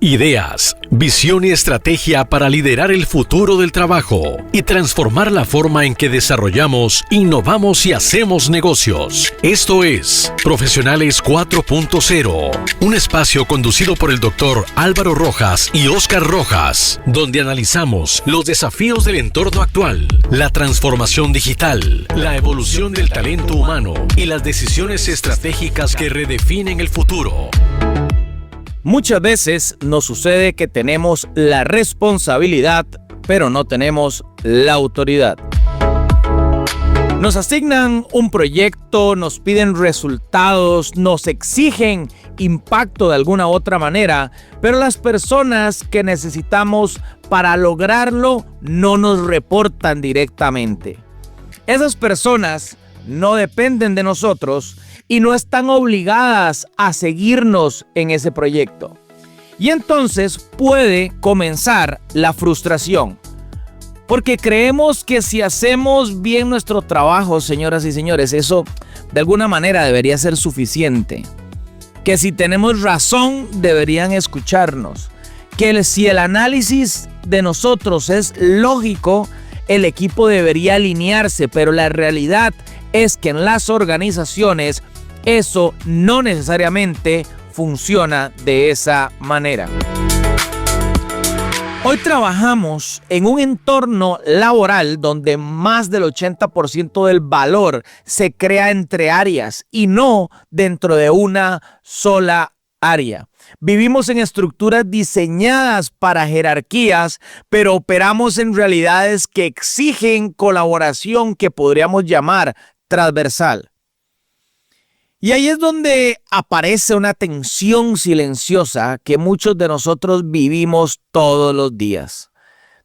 Ideas, visión y estrategia para liderar el futuro del trabajo y transformar la forma en que desarrollamos, innovamos y hacemos negocios. Esto es Profesionales 4.0, un espacio conducido por el Dr. Álvaro Rojas y Óscar Rojas, donde analizamos los desafíos del entorno actual, la transformación digital, la evolución del talento humano y las decisiones estratégicas que redefinen el futuro. Muchas veces nos sucede que tenemos la responsabilidad, pero no tenemos la autoridad. Nos asignan un proyecto, nos piden resultados, nos exigen impacto de alguna u otra manera, pero las personas que necesitamos para lograrlo no nos reportan directamente. Esas personas no dependen de nosotros y no están obligadas a seguirnos en ese proyecto. Y entonces puede comenzar la frustración. Porque creemos que si hacemos bien nuestro trabajo, señoras y señores, eso de alguna manera debería ser suficiente. Que si tenemos razón, deberían escucharnos. Que si el análisis de nosotros es lógico, el equipo debería alinearse. Pero la realidad es que en las organizaciones eso no necesariamente funciona de esa manera. Hoy trabajamos en un entorno laboral donde más del 80% del valor se crea entre áreas y no dentro de una sola área. Vivimos en estructuras diseñadas para jerarquías, pero operamos en realidades que exigen colaboración que podríamos llamar transversal. Y ahí es donde aparece una tensión silenciosa que muchos de nosotros vivimos todos los días.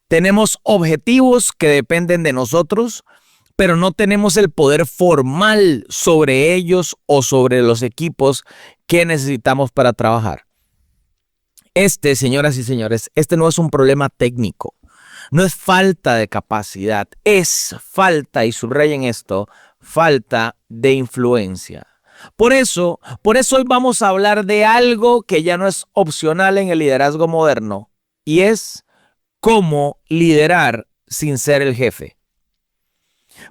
Tenemos objetivos que dependen de nosotros, pero no tenemos el poder formal sobre ellos o sobre los equipos que necesitamos para trabajar. Señoras y señores, no es un problema técnico. No es falta de capacidad, es falta, y subrayen esto, falta de influencia. Por eso hoy vamos a hablar de algo que ya no es opcional en el liderazgo moderno, y es cómo liderar sin ser el jefe.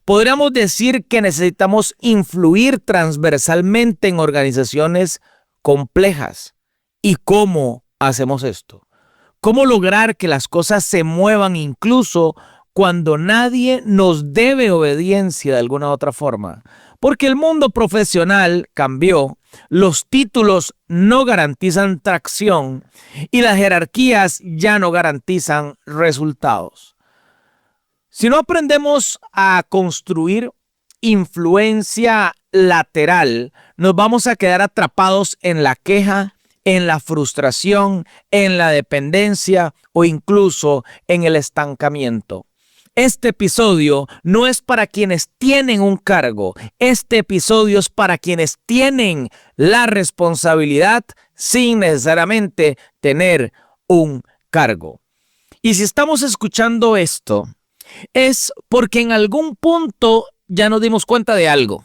Podríamos decir que necesitamos influir transversalmente en organizaciones complejas. ¿Y cómo hacemos esto? ¿Cómo lograr que las cosas se muevan incluso cuando nadie nos debe obediencia de alguna otra forma? Porque el mundo profesional cambió, los títulos no garantizan tracción y las jerarquías ya no garantizan resultados. Si no aprendemos a construir influencia lateral, nos vamos a quedar atrapados en la queja, en la frustración, en la dependencia o incluso en el estancamiento. Este episodio no es para quienes tienen un cargo. Este episodio es para quienes tienen la responsabilidad sin necesariamente tener un cargo. Y si estamos escuchando esto, es porque en algún punto ya nos dimos cuenta de algo.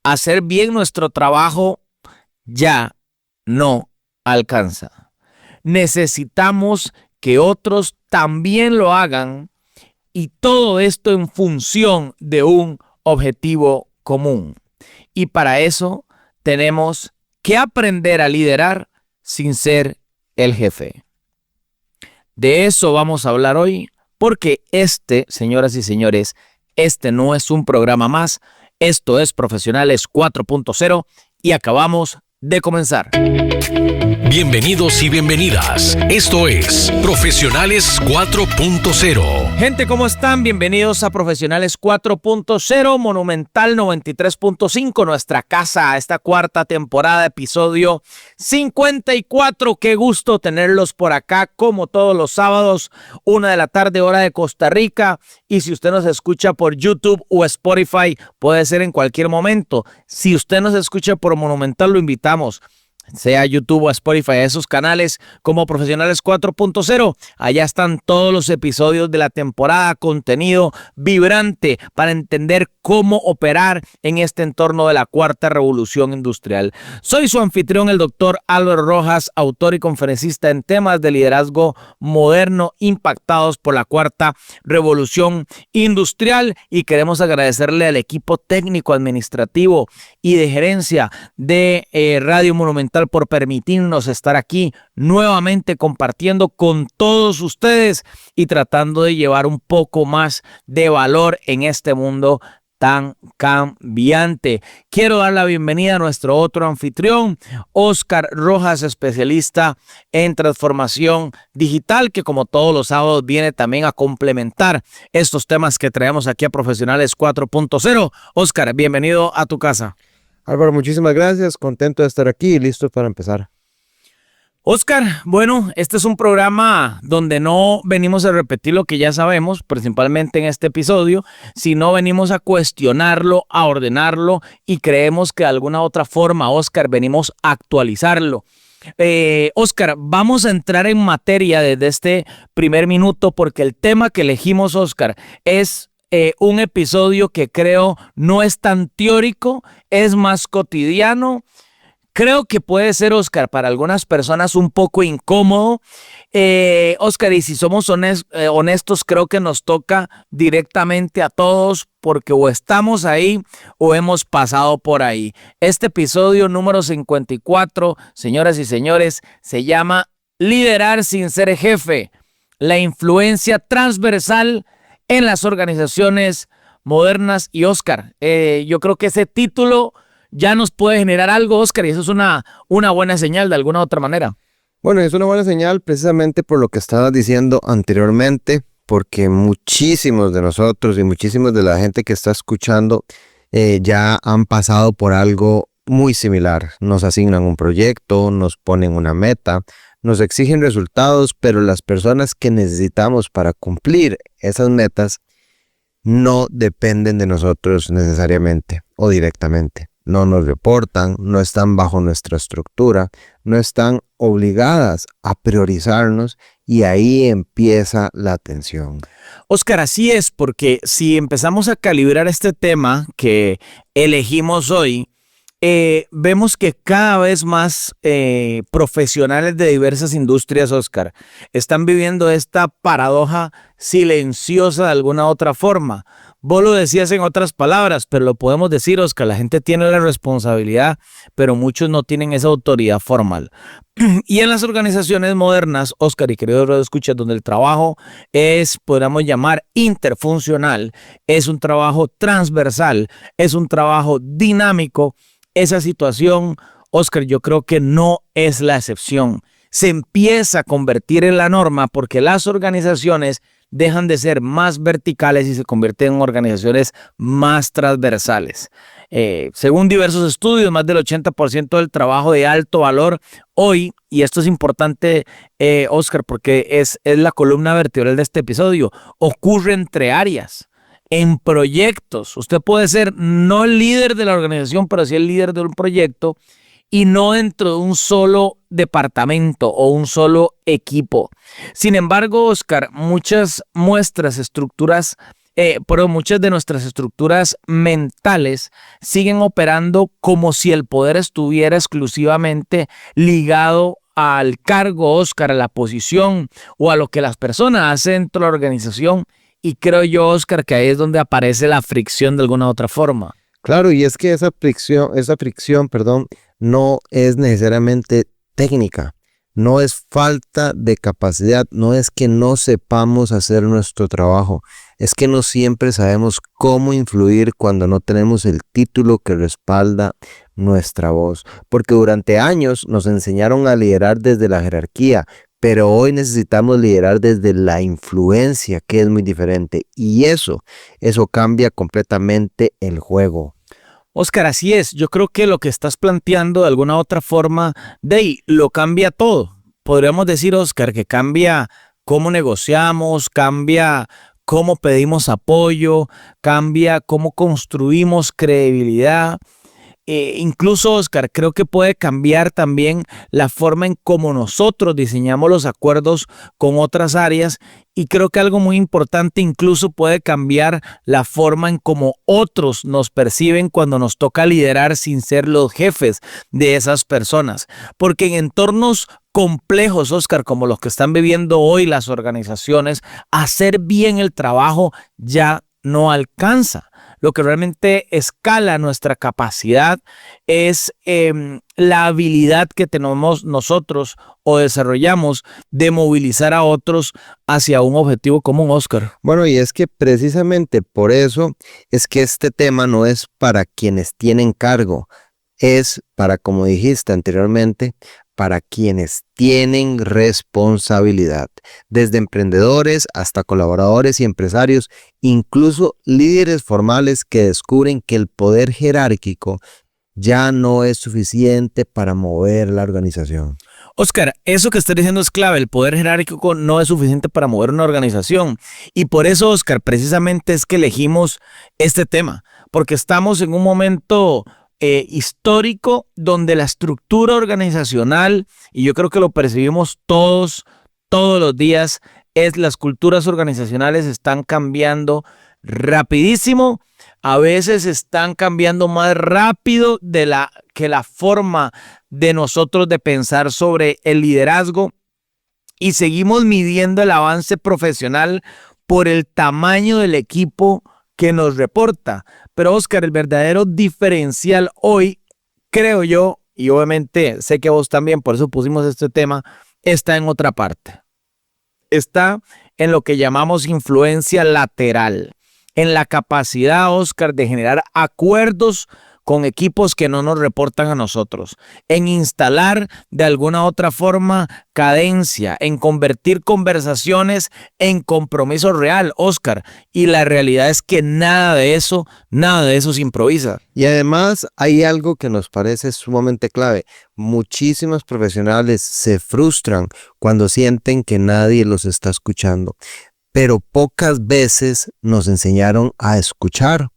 Hacer bien nuestro trabajo ya no alcanza. Necesitamos que otros también lo hagan. Y todo esto en función de un objetivo común. Y para eso tenemos que aprender a liderar sin ser el jefe. De eso vamos a hablar hoy, porque señoras y señores, no es un programa más. Esto es Profesionales 4.0 y acabamos de comenzar. Bienvenidos y bienvenidas. Esto es Profesionales 4.0. Gente, ¿cómo están? Bienvenidos a Profesionales 4.0, Monumental 93.5, nuestra casa, a esta cuarta temporada, episodio 54. Qué gusto tenerlos por acá, como todos los sábados, 1:00 p.m, hora de Costa Rica. Y si usted nos escucha por YouTube o Spotify, puede ser en cualquier momento. Si usted nos escucha por Monumental, lo invitamos. sea YouTube o Spotify, a esos canales como Profesionales 4.0. Allá están todos los episodios de la temporada, contenido vibrante para entender cómo operar en este entorno de la cuarta revolución industrial. Soy su anfitrión, el doctor Álvaro Rojas, autor y conferencista en temas de liderazgo moderno impactados por la cuarta revolución industrial, y queremos agradecerle al equipo técnico, administrativo y de gerencia de Radio Monumental por permitirnos estar aquí nuevamente compartiendo con todos ustedes y tratando de llevar un poco más de valor en este mundo tan cambiante. Quiero dar la bienvenida a nuestro otro anfitrión, Oscar Rojas, especialista en transformación digital, que como todos los sábados viene también a complementar estos temas que traemos aquí a Profesionales 4.0. Oscar, bienvenido a tu casa. Álvaro, muchísimas gracias, contento de estar aquí y listo para empezar. Oscar, bueno, este es un programa donde no venimos a repetir lo que ya sabemos, principalmente en este episodio, sino venimos a cuestionarlo, a ordenarlo, y creemos que de alguna otra forma, Oscar, venimos a actualizarlo. Oscar, vamos a entrar en materia desde este primer minuto, porque el tema que elegimos, Oscar, es un episodio que creo no es tan teórico, es más cotidiano. Creo que puede ser, Oscar, para algunas personas un poco incómodo. Oscar, y si somos honestos, creo que nos toca directamente a todos, porque o estamos ahí o hemos pasado por ahí. Este episodio número 54, señoras y señores, se llama Liderar sin ser jefe, la influencia transversal en las organizaciones modernas. Y Oscar, yo creo que ese título ya nos puede generar algo, Oscar, y eso es una buena señal de alguna otra manera. Bueno, es una buena señal precisamente por lo que estabas diciendo anteriormente, porque muchísimos de nosotros y muchísimos de la gente que está escuchando ya han pasado por algo muy similar. Nos asignan un proyecto, nos ponen una meta, nos exigen resultados, pero las personas que necesitamos para cumplir esas metas no dependen de nosotros necesariamente o directamente. No nos reportan, no están bajo nuestra estructura, no están obligadas a priorizarnos, y ahí empieza la tensión. Oscar, así es, porque si empezamos a calibrar este tema que elegimos hoy, vemos que cada vez más profesionales de diversas industrias, Oscar, están viviendo esta paradoja silenciosa de alguna otra forma. Vos lo decías en otras palabras, pero lo podemos decir, Oscar, la gente tiene la responsabilidad, pero muchos no tienen esa autoridad formal. Y en las organizaciones modernas, Oscar y queridos radioescuchas, donde el trabajo es, podríamos llamar, interfuncional, es un trabajo transversal, es un trabajo dinámico, esa situación, Oscar, yo creo que no es la excepción. Se empieza a convertir en la norma porque las organizaciones dejan de ser más verticales y se convierten en organizaciones más transversales. Según diversos estudios, más del 80% del trabajo de alto valor hoy, y esto es importante, Oscar, porque es la columna vertebral de este episodio, ocurre entre áreas, en proyectos. Usted puede ser no el líder de la organización, pero sí el líder de un proyecto, y no dentro de un solo departamento o un solo equipo. Sin embargo, Oscar, muchas de nuestras estructuras mentales siguen operando como si el poder estuviera exclusivamente ligado al cargo, Oscar, a la posición o a lo que las personas hacen dentro de la organización. Y creo yo, Oscar, que ahí es donde aparece la fricción de alguna otra forma. Claro, y es que esa fricción, no es necesariamente técnica, no es falta de capacidad, no es que no sepamos hacer nuestro trabajo, es que no siempre sabemos cómo influir cuando no tenemos el título que respalda nuestra voz, porque durante años nos enseñaron a liderar desde la jerarquía, pero hoy necesitamos liderar desde la influencia, que es muy diferente, y eso cambia completamente el juego. Oscar, así es. Yo creo que lo que estás planteando de alguna otra forma, lo cambia todo. Podríamos decir, Oscar, que cambia cómo negociamos, cambia cómo pedimos apoyo, cambia cómo construimos credibilidad. Incluso, Oscar, creo que puede cambiar también la forma en cómo nosotros diseñamos los acuerdos con otras áreas, y creo que algo muy importante, incluso puede cambiar la forma en cómo otros nos perciben cuando nos toca liderar sin ser los jefes de esas personas. Porque en entornos complejos, Oscar, como los que están viviendo hoy las organizaciones, hacer bien el trabajo ya no alcanza. Lo que realmente escala nuestra capacidad es la habilidad que tenemos nosotros o desarrollamos de movilizar a otros hacia un objetivo común, Oscar. Bueno, y es que precisamente por eso es que este tema no es para quienes tienen cargo, es para, como dijiste anteriormente, para quienes tienen responsabilidad, desde emprendedores hasta colaboradores y empresarios, incluso líderes formales que descubren que el poder jerárquico ya no es suficiente para mover la organización. Oscar, eso que estás diciendo es clave. El poder jerárquico no es suficiente para mover una organización. Y por eso, Oscar, precisamente es que elegimos este tema, porque estamos en un momento histórico donde la estructura organizacional, y yo creo que lo percibimos todos los días, es las culturas organizacionales están cambiando rapidísimo. A veces están cambiando más rápido que la forma de nosotros de pensar sobre el liderazgo, y seguimos midiendo el avance profesional por el tamaño del equipo que nos reporta. Pero, Oscar, el verdadero diferencial hoy, creo yo, y obviamente sé que vos también, por eso pusimos este tema, está en otra parte. Está en lo que llamamos influencia lateral, en la capacidad, Oscar, de generar acuerdos con equipos que no nos reportan a nosotros, en instalar de alguna otra forma cadencia, en convertir conversaciones en compromiso real, Oscar. Y la realidad es que nada de eso se improvisa. Y además hay algo que nos parece sumamente clave. Muchísimos profesionales se frustran cuando sienten que nadie los está escuchando, pero pocas veces nos enseñaron a escuchar,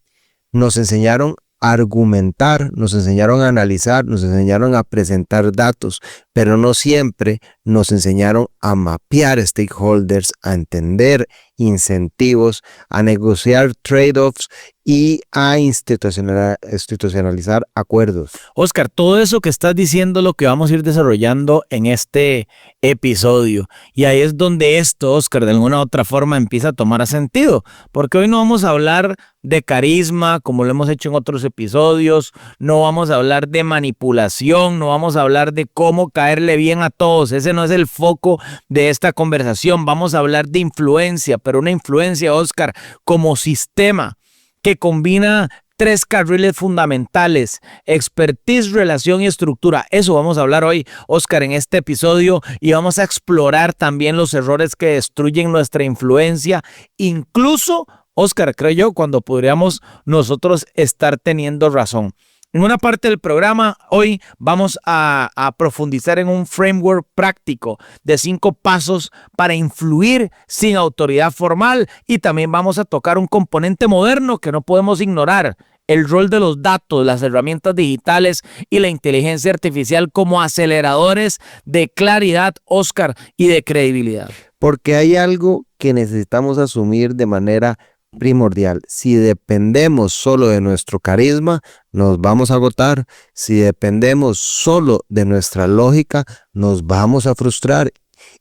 nos enseñaron a argumentar, nos enseñaron a analizar, nos enseñaron a presentar datos, pero no siempre nos enseñaron a mapear stakeholders, a entender incentivos, a negociar trade-offs y a institucionalizar acuerdos. Oscar, todo eso que estás diciendo es lo que vamos a ir desarrollando en este episodio. Y ahí es donde esto, Oscar, de alguna u otra forma empieza a tomar sentido. Porque hoy no vamos a hablar de carisma, como lo hemos hecho en otros episodios. No vamos a hablar de manipulación, no vamos a hablar de cómo caerle bien a todos. Ese no es el foco de esta conversación. Vamos a hablar de influencia, pero una influencia, Oscar, como sistema que combina 3 carriles fundamentales: expertise, relación y estructura. Eso vamos a hablar hoy, Oscar, en este episodio, y vamos a explorar también los errores que destruyen nuestra influencia, incluso, Oscar, creo yo, cuando podríamos nosotros estar teniendo razón. En una parte del programa hoy vamos a profundizar en un framework práctico de 5 pasos para influir sin autoridad formal, y también vamos a tocar un componente moderno que no podemos ignorar: el rol de los datos, las herramientas digitales y la inteligencia artificial como aceleradores de claridad, Oscar, y de credibilidad. Porque hay algo que necesitamos asumir de manera primordial. Si dependemos solo de nuestro carisma, nos vamos a agotar. Si dependemos solo de nuestra lógica, nos vamos a frustrar.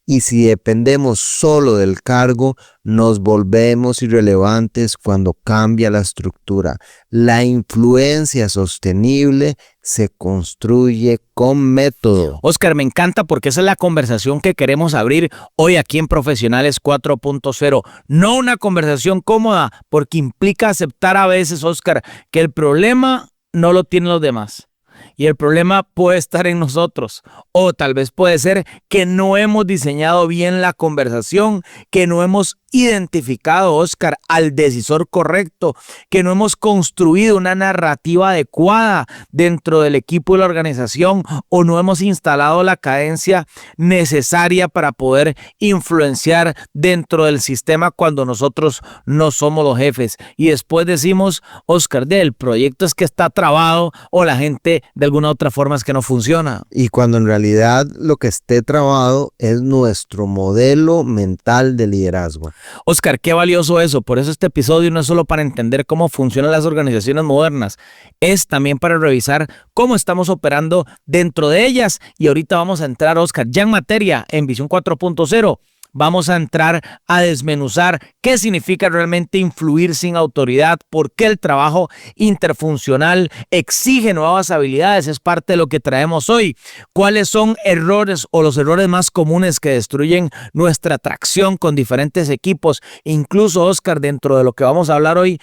Y si dependemos solo del cargo, nos volvemos irrelevantes cuando cambia la estructura. La influencia sostenible se construye con método. Oscar, me encanta, porque esa es la conversación que queremos abrir hoy aquí en Profesionales 4.0. No una conversación cómoda, porque implica aceptar a veces, Oscar, que el problema no lo tienen los demás. Y el problema puede estar en nosotros, o tal vez puede ser que no hemos diseñado bien la conversación, que no hemos identificado, Oscar, al decisor correcto, que no hemos construido una narrativa adecuada dentro del equipo y la organización, o no hemos instalado la cadencia necesaria para poder influenciar dentro del sistema cuando nosotros no somos los jefes. Y después decimos, Oscar, el proyecto es que está trabado, o la gente de alguna otra forma es que no funciona. Y cuando en realidad lo que esté trabado es nuestro modelo mental de liderazgo. Oscar, qué valioso eso. Por eso este episodio no es solo para entender cómo funcionan las organizaciones modernas, es también para revisar cómo estamos operando dentro de ellas. Y ahorita vamos a entrar, Oscar, ya en materia en Visión 4.0. Vamos a entrar a desmenuzar qué significa realmente influir sin autoridad, por qué el trabajo interfuncional exige nuevas habilidades, es parte de lo que traemos hoy. ¿Cuáles son errores o los errores más comunes que destruyen nuestra atracción con diferentes equipos? Incluso, Oscar, dentro de lo que vamos a hablar hoy,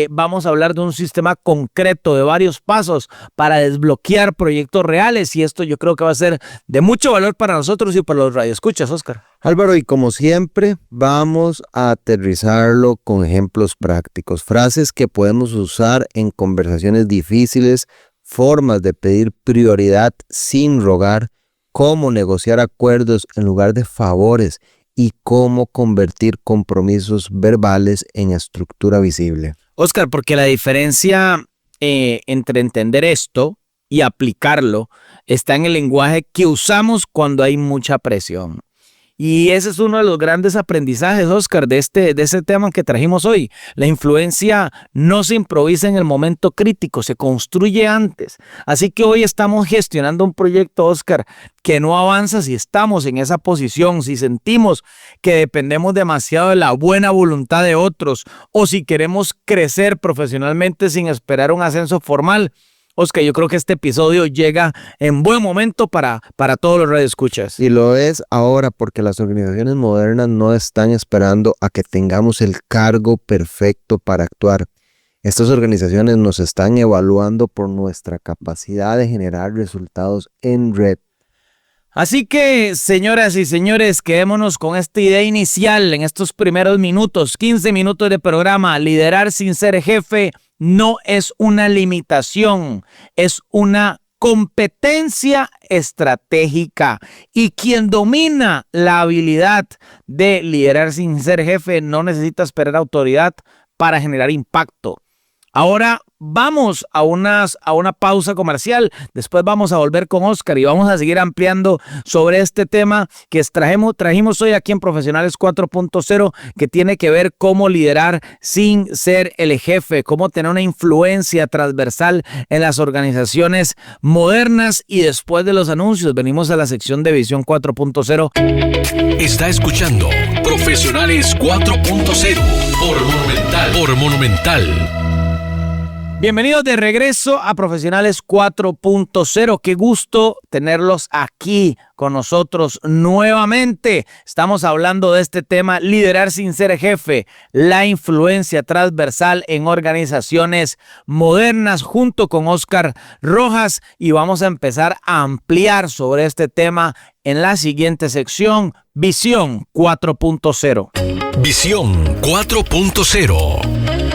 vamos a hablar de un sistema concreto de varios pasos para desbloquear proyectos reales, y esto yo creo que va a ser de mucho valor para nosotros y para los radioescuchas, Oscar. Álvaro, y como siempre, vamos a aterrizarlo con ejemplos prácticos, frases que podemos usar en conversaciones difíciles, formas de pedir prioridad sin rogar, cómo negociar acuerdos en lugar de favores y cómo convertir compromisos verbales en estructura visible. Oscar, porque la diferencia entre entender esto y aplicarlo está en el lenguaje que usamos cuando hay mucha presión. Y ese es uno de los grandes aprendizajes, Oscar, de este tema que trajimos hoy. La influencia no se improvisa en el momento crítico, se construye antes. Así que hoy estamos gestionando un proyecto, Oscar, que no avanza si estamos en esa posición, si sentimos que dependemos demasiado de la buena voluntad de otros, o si queremos crecer profesionalmente sin esperar un ascenso formal. Oscar, yo creo que este episodio llega en buen momento para todos los radioescuchas. Y lo es ahora porque las organizaciones modernas no están esperando a que tengamos el cargo perfecto para actuar. Estas organizaciones nos están evaluando por nuestra capacidad de generar resultados en red. Así que, señoras y señores, quedémonos con esta idea inicial en estos primeros minutos, 15 minutos de programa. Liderar sin ser jefe no es una limitación, es una competencia estratégica. Y quien domina la habilidad de liderar sin ser jefe no necesita esperar autoridad para generar impacto. Ahora vamos a una pausa comercial. Después vamos a volver con Oscar y vamos a seguir ampliando sobre este tema que trajimos hoy aquí en Profesionales 4.0, que tiene que ver cómo liderar sin ser el jefe, cómo tener una influencia transversal en las organizaciones modernas. Y después de los anuncios venimos a la sección de Visión 4.0. Está escuchando Profesionales 4.0 por Monumental. Bienvenidos de regreso a Profesionales 4.0. Qué gusto tenerlos aquí con nosotros nuevamente. Estamos hablando de este tema, liderar sin ser jefe, la influencia transversal en organizaciones modernas, junto con Oscar Rojas, y vamos a empezar a ampliar sobre este tema en la siguiente sección, Visión 4.0. Visión 4.0.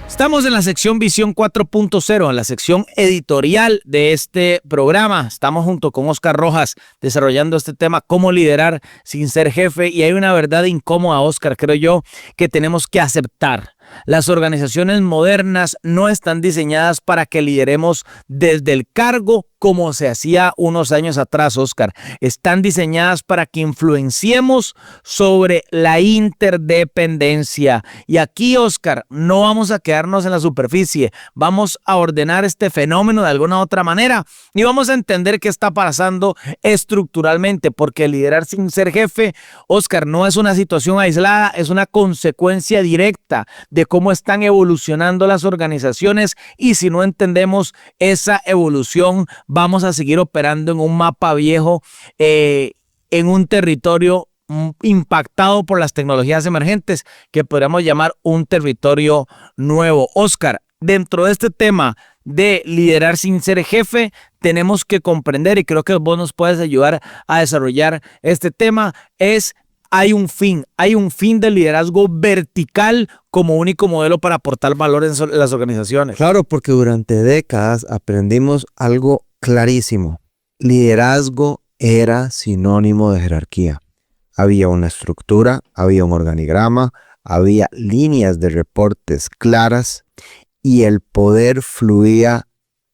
Estamos en la sección Visión 4.0, en la sección editorial de este programa. Estamos junto con Oscar Rojas desarrollando este tema, cómo liderar sin ser jefe. Y hay una verdad incómoda, Oscar, creo yo, que tenemos que aceptar. Las organizaciones modernas no están diseñadas para que lideremos desde el cargo como se hacía unos años atrás, Oscar. Están diseñadas para que influenciemos sobre la interdependencia. Y aquí, Oscar, no vamos a quedarnos en la superficie. Vamos a ordenar este fenómeno de alguna otra manera y vamos a entender qué está pasando estructuralmente, porque liderar sin ser jefe, Oscar, no es una situación aislada, es una consecuencia directa de cómo están evolucionando las organizaciones, y si no entendemos esa evolución, vamos a seguir operando en un mapa viejo, en un territorio impactado por las tecnologías emergentes que podríamos llamar un territorio nuevo. Oscar, dentro de este tema de liderar sin ser jefe, tenemos que comprender, y creo que vos nos puedes ayudar a desarrollar este tema, hay un fin del liderazgo vertical como único modelo para aportar valor en las organizaciones. Claro, porque durante décadas aprendimos algo clarísimo. Liderazgo era sinónimo de jerarquía. Había una estructura, había un organigrama, había líneas de reportes claras y el poder fluía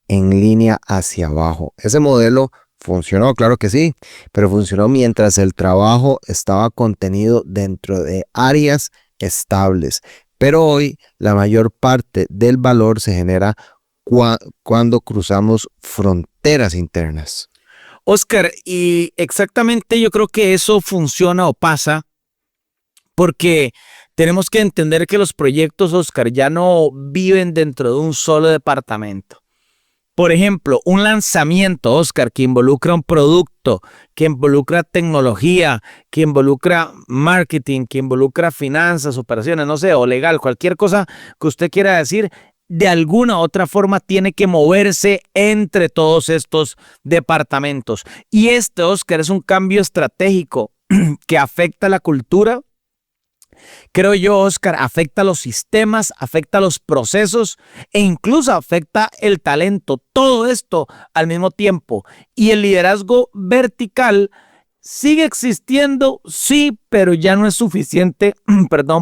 en línea hacia abajo. Ese modelo funcionó, claro que sí, pero funcionó mientras el trabajo estaba contenido dentro de áreas estables. Pero hoy la mayor parte del valor se genera cuando cruzamos fronteras internas. Oscar, y exactamente yo creo que eso funciona o pasa porque tenemos que entender que los proyectos, Oscar, ya no viven dentro de un solo departamento. Por ejemplo, un lanzamiento, Oscar, que involucra un producto, que involucra tecnología, que involucra marketing, que involucra finanzas, operaciones, no sé, o legal, cualquier cosa que usted quiera decir, de alguna u otra forma tiene que moverse entre todos estos departamentos. Y Oscar, es un cambio estratégico que afecta a la cultura. Creo yo, Oscar, afecta a los sistemas, afecta a los procesos e incluso afecta el talento. Todo esto al mismo tiempo. Y el liderazgo vertical sigue existiendo, sí, pero ya no es suficiente,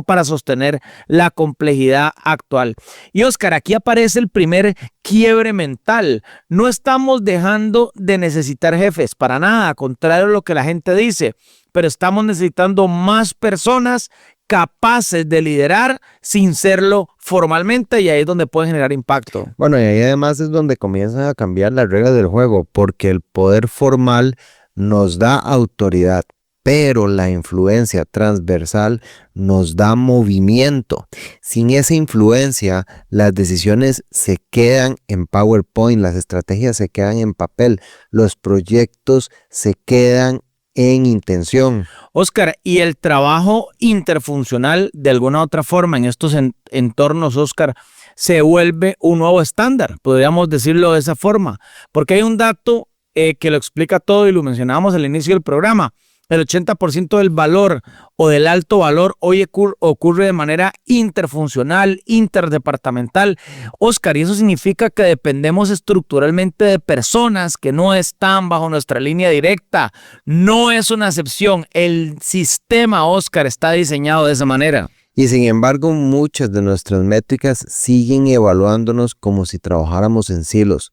para sostener la complejidad actual. Y Oscar, aquí aparece el primer quiebre mental. No estamos dejando de necesitar jefes, para nada, contrario a lo que la gente dice, pero estamos necesitando más personas capaces de liderar sin serlo formalmente, y ahí es donde puede generar impacto. Bueno, y ahí además es donde comienzan a cambiar las reglas del juego, porque el poder formal nos da autoridad, pero la influencia transversal nos da movimiento. Sin esa influencia, las decisiones se quedan en PowerPoint, las estrategias se quedan en papel, los proyectos se quedan en intención. Oscar, y el trabajo interfuncional de alguna u otra forma en estos entornos, Oscar, se vuelve un nuevo estándar, podríamos decirlo de esa forma, porque hay un dato que lo explica todo y lo mencionábamos al inicio del programa. El 80% del valor o del alto valor hoy ocurre de manera interfuncional, interdepartamental. Oscar, y eso significa que dependemos estructuralmente de personas que no están bajo nuestra línea directa. No es una excepción. El sistema, Oscar, está diseñado de esa manera. Y sin embargo, muchas de nuestras métricas siguen evaluándonos como si trabajáramos en silos.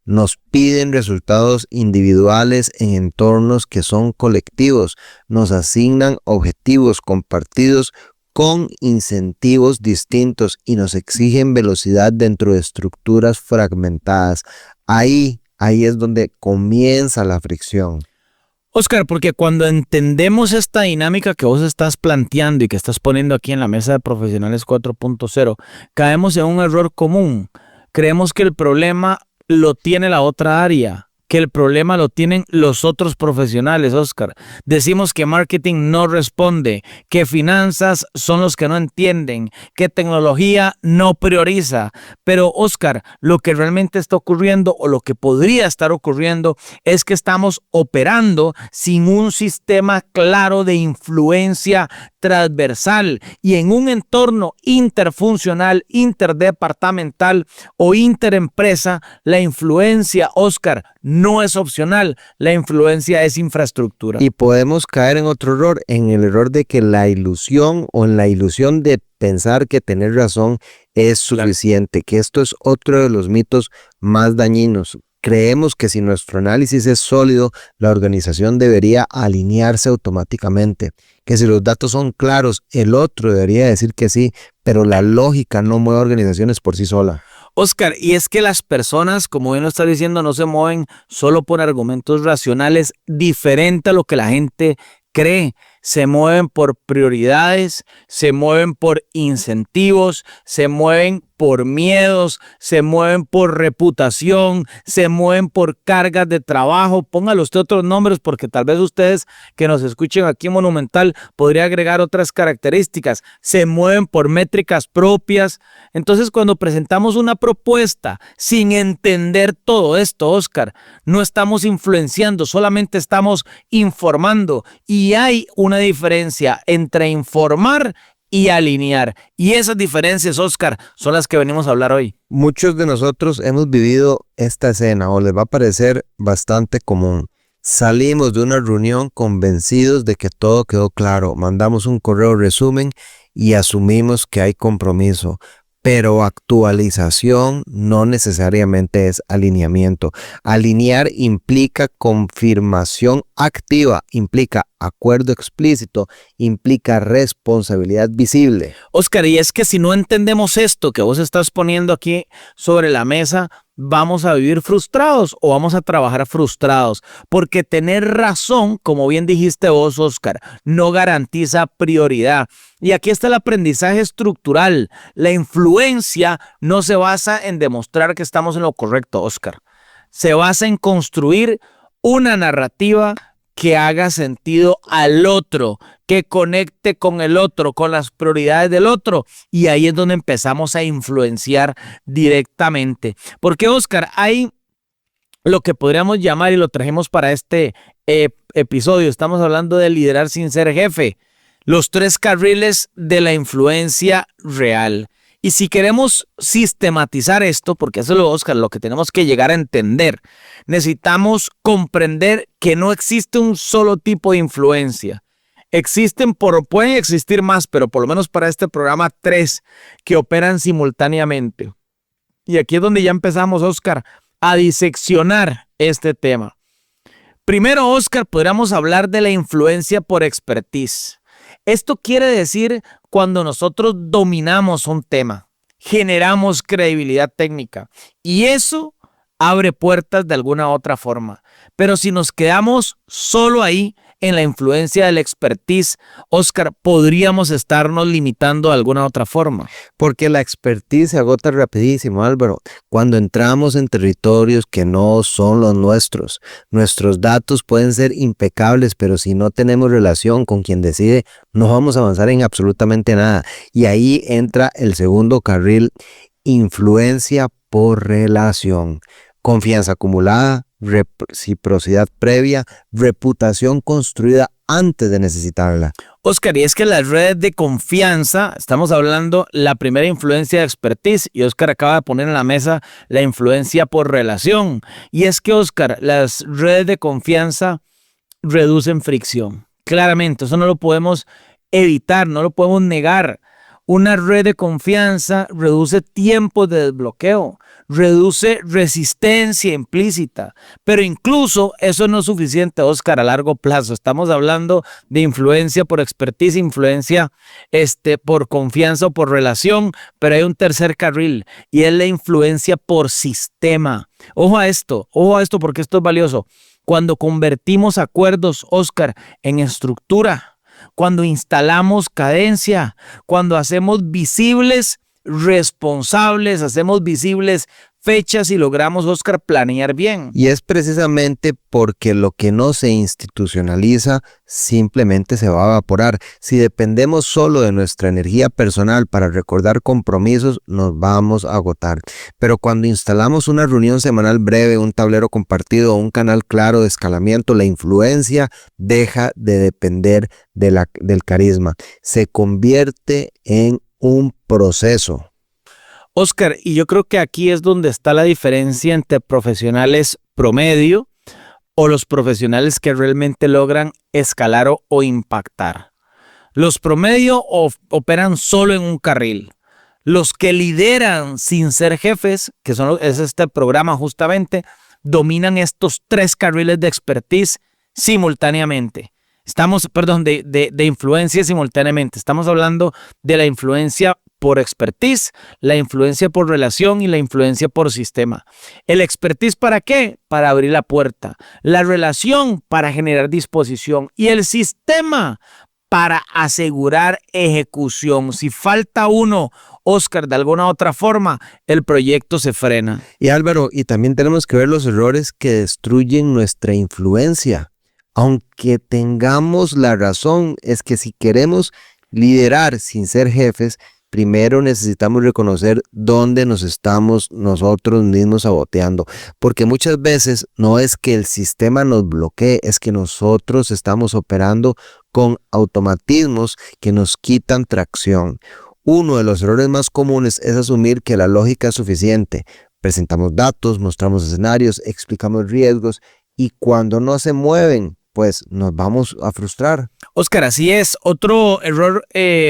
Nos piden resultados individuales en entornos que son colectivos. Nos asignan objetivos compartidos con incentivos distintos y nos exigen velocidad dentro de estructuras fragmentadas. Ahí es donde comienza la fricción. Oscar, porque cuando entendemos esta dinámica que vos estás planteando y que estás poniendo aquí en la mesa de Profesionales 4.0, caemos en un error común. Creemos que el problema lo tiene la otra área, que el problema lo tienen los otros profesionales, Oscar. Decimos que marketing no responde, que finanzas son los que no entienden, que tecnología no prioriza. Pero, Oscar, lo que realmente está ocurriendo o lo que podría estar ocurriendo es que estamos operando sin un sistema claro de influencia transversal y en un entorno interfuncional, interdepartamental o interempresa, la influencia, Oscar, no es opcional, la influencia es infraestructura. Y podemos caer en otro error, en el error de que la ilusión o en la ilusión de pensar que tener razón es suficiente, que esto es otro de los mitos más dañinos. Creemos que si nuestro análisis es sólido, la organización debería alinearse automáticamente, que si los datos son claros, el otro debería decir que sí, pero la lógica no mueve organizaciones por sí sola. Oscar, y es que las personas, como bien lo está diciendo, no se mueven solo por argumentos racionales diferentes a lo que la gente cree. se mueven por prioridades, se mueven por incentivos, se mueven por miedos, se mueven por reputación, se mueven por cargas de trabajo. Póngale usted otros nombres porque tal vez ustedes que nos escuchen aquí en Monumental podría agregar otras características. Se mueven por métricas propias. Entonces, cuando presentamos una propuesta sin entender todo esto, Oscar, no estamos influenciando, solamente estamos informando. Y hay una diferencia entre informar y alinear. Y esas diferencias, Oscar, son las que venimos a hablar hoy. Muchos de nosotros hemos vivido esta escena o les va a parecer bastante común. Salimos de una reunión convencidos de que todo quedó claro, mandamos un correo resumen y asumimos que hay compromiso. Pero actualización no necesariamente es alineamiento. Alinear implica confirmación activa, implica acuerdo explícito, implica responsabilidad visible. Oscar, y es que si no entendemos esto que vos estás poniendo aquí sobre la mesa, vamos a vivir frustrados o vamos a trabajar frustrados, porque tener razón, como bien dijiste vos, Oscar, no garantiza prioridad. Y aquí está el aprendizaje estructural. La influencia no se basa en demostrar que estamos en lo correcto, Oscar. Se basa en construir una narrativa que haga sentido al otro, que conecte con el otro, con las prioridades del otro. Y ahí es donde empezamos a influenciar directamente. Porque, Oscar, hay lo que podríamos llamar, y lo trajimos para este episodio, estamos hablando de liderar sin ser jefe, los 3 carriles de la influencia real. Y si queremos sistematizar esto, porque eso es lo, Oscar, lo que tenemos que llegar a entender, necesitamos comprender que no existe un solo tipo de influencia. Pueden existir más, pero por lo menos para este programa 3 que operan simultáneamente. Y aquí es donde ya empezamos, Oscar, a diseccionar este tema. Primero, Oscar, podríamos hablar de la influencia por expertise. Esto quiere decir cuando nosotros dominamos un tema, generamos credibilidad técnica y eso abre puertas de alguna otra forma. Pero si nos quedamos solo ahí en la influencia del expertise, Oscar, podríamos estarnos limitando de alguna otra forma. Porque la expertise se agota rapidísimo, Álvaro. Cuando entramos en territorios que no son los nuestros, nuestros datos pueden ser impecables, pero si no tenemos relación con quien decide, no vamos a avanzar en absolutamente nada. Y ahí entra el segundo carril, influencia por relación. Confianza acumulada, reciprocidad previa, reputación construida antes de necesitarla. Oscar, y es que las redes de confianza, estamos hablando la primera influencia de expertise, y Oscar acaba de poner en la mesa la influencia por relación. Y es que, Oscar, las redes de confianza reducen fricción. Claramente, eso no lo podemos evitar, no lo podemos negar. Una red de confianza reduce tiempos de desbloqueo, reduce resistencia implícita, pero incluso eso no es suficiente, Oscar, a largo plazo. Estamos hablando de influencia por expertise, influencia por confianza o por relación, pero hay un tercer carril y es la influencia por sistema. Ojo a esto porque esto es valioso. Cuando convertimos acuerdos, Oscar, en estructura, cuando instalamos cadencia, cuando hacemos visibles responsables, hacemos visibles fechas y logramos, Oscar, planear bien. Y es precisamente porque lo que no se institucionaliza simplemente se va a evaporar. Si dependemos solo de nuestra energía personal para recordar compromisos, nos vamos a agotar. Pero cuando instalamos una reunión semanal breve, un tablero compartido, un canal claro de escalamiento, la influencia deja de depender del carisma. Se convierte en un proceso. Oscar, y yo creo que aquí es donde está la diferencia entre profesionales promedio o los profesionales que realmente logran escalar o impactar. Los promedio operan solo en un carril. Los que lideran sin ser jefes, que es este programa justamente, dominan estos 3 carriles de expertise simultáneamente. De influencia simultáneamente. Estamos hablando de la influencia por expertise, la influencia por relación y la influencia por sistema. ¿El expertise para qué? Para abrir la puerta. La relación para generar disposición. Y el sistema para asegurar ejecución. Si falta uno, Oscar, de alguna otra forma, el proyecto se frena. Y Álvaro, y también tenemos que ver los errores que destruyen nuestra influencia. Aunque tengamos la razón, es que si queremos liderar sin ser jefes, primero necesitamos reconocer dónde nos estamos nosotros mismos saboteando, porque muchas veces no es que el sistema nos bloquee, es que nosotros estamos operando con automatismos que nos quitan tracción. Uno de los errores más comunes es asumir que la lógica es suficiente. Presentamos datos, mostramos escenarios, explicamos riesgos y cuando no se mueven, pues nos vamos a frustrar. Oscar, así es. Otro error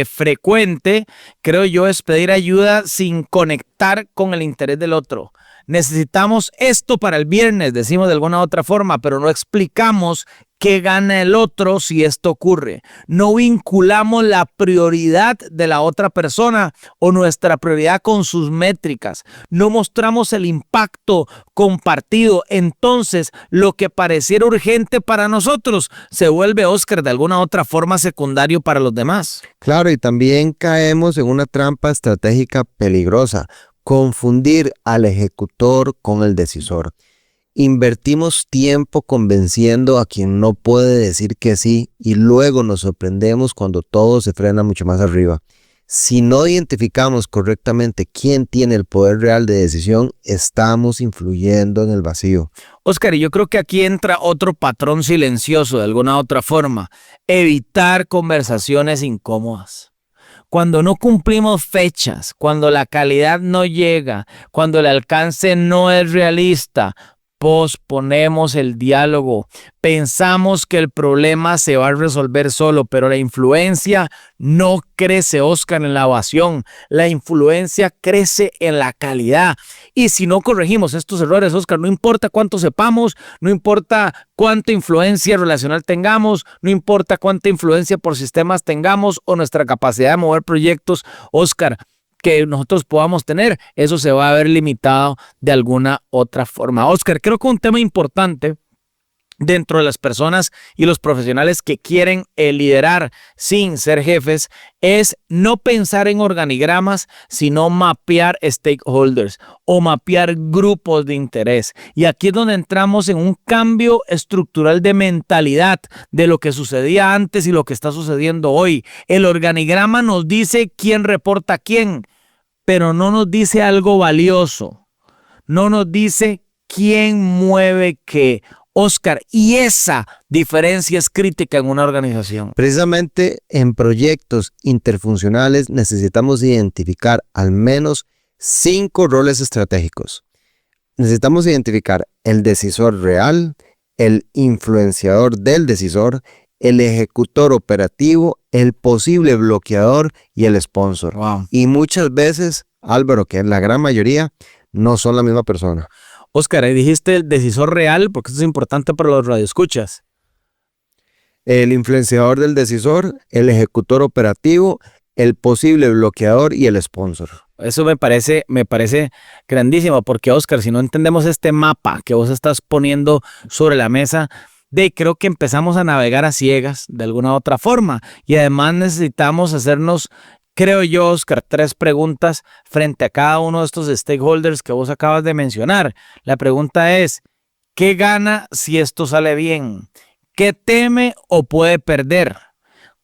frecuente, creo yo, es pedir ayuda sin conectar con el interés del otro. Necesitamos esto para el viernes, decimos de alguna otra forma, pero no explicamos qué gana el otro si esto ocurre. No vinculamos la prioridad de la otra persona o nuestra prioridad con sus métricas. No mostramos el impacto compartido. Entonces, lo que pareciera urgente para nosotros se vuelve, Oscar, de alguna otra forma secundario para los demás. Claro, y también caemos en una trampa estratégica peligrosa. Confundir al ejecutor con el decisor. Invertimos tiempo convenciendo a quien no puede decir que sí y luego nos sorprendemos cuando todo se frena mucho más arriba. Si no identificamos correctamente quién tiene el poder real de decisión, estamos influyendo en el vacío. Oscar, y yo creo que aquí entra otro patrón silencioso de alguna otra forma. Evitar conversaciones incómodas. Cuando no cumplimos fechas, cuando la calidad no llega, cuando el alcance no es realista, posponemos el diálogo. Pensamos que el problema se va a resolver solo, pero la influencia no crece, Oscar, en la evasión. La influencia crece en la calidad. Y si no corregimos estos errores, Oscar, no importa cuánto sepamos, no importa cuánta influencia relacional tengamos, no importa cuánta influencia por sistemas tengamos o nuestra capacidad de mover proyectos, Oscar, que nosotros podamos tener, eso se va a ver limitado de alguna otra forma. Oscar, creo que un tema importante dentro de las personas y los profesionales que quieren liderar sin ser jefes es no pensar en organigramas, sino mapear stakeholders o mapear grupos de interés. Y aquí es donde entramos en un cambio estructural de mentalidad de lo que sucedía antes y lo que está sucediendo hoy. El organigrama nos dice quién reporta a quién, pero no nos dice algo valioso. No nos dice quién mueve qué. Oscar, y esa diferencia es crítica en una organización. Precisamente en proyectos interfuncionales necesitamos identificar al menos 5 roles estratégicos. Necesitamos identificar el decisor real, el influenciador del decisor, el ejecutor operativo, el posible bloqueador y el sponsor. Wow. Y muchas veces, Álvaro, que en la gran mayoría, no son la misma persona. Oscar, dijiste el decisor real, porque esto es importante para los radioescuchas. El influenciador del decisor, el ejecutor operativo, el posible bloqueador y el sponsor. Eso me parece grandísimo, porque Oscar, si no entendemos este mapa que vos estás poniendo sobre la mesa, creo que empezamos a navegar a ciegas de alguna otra forma. Y además necesitamos hacernos, creo yo, Oscar, 3 preguntas frente a cada uno de estos stakeholders que vos acabas de mencionar. La pregunta es, ¿qué gana si esto sale bien? ¿Qué teme o puede perder?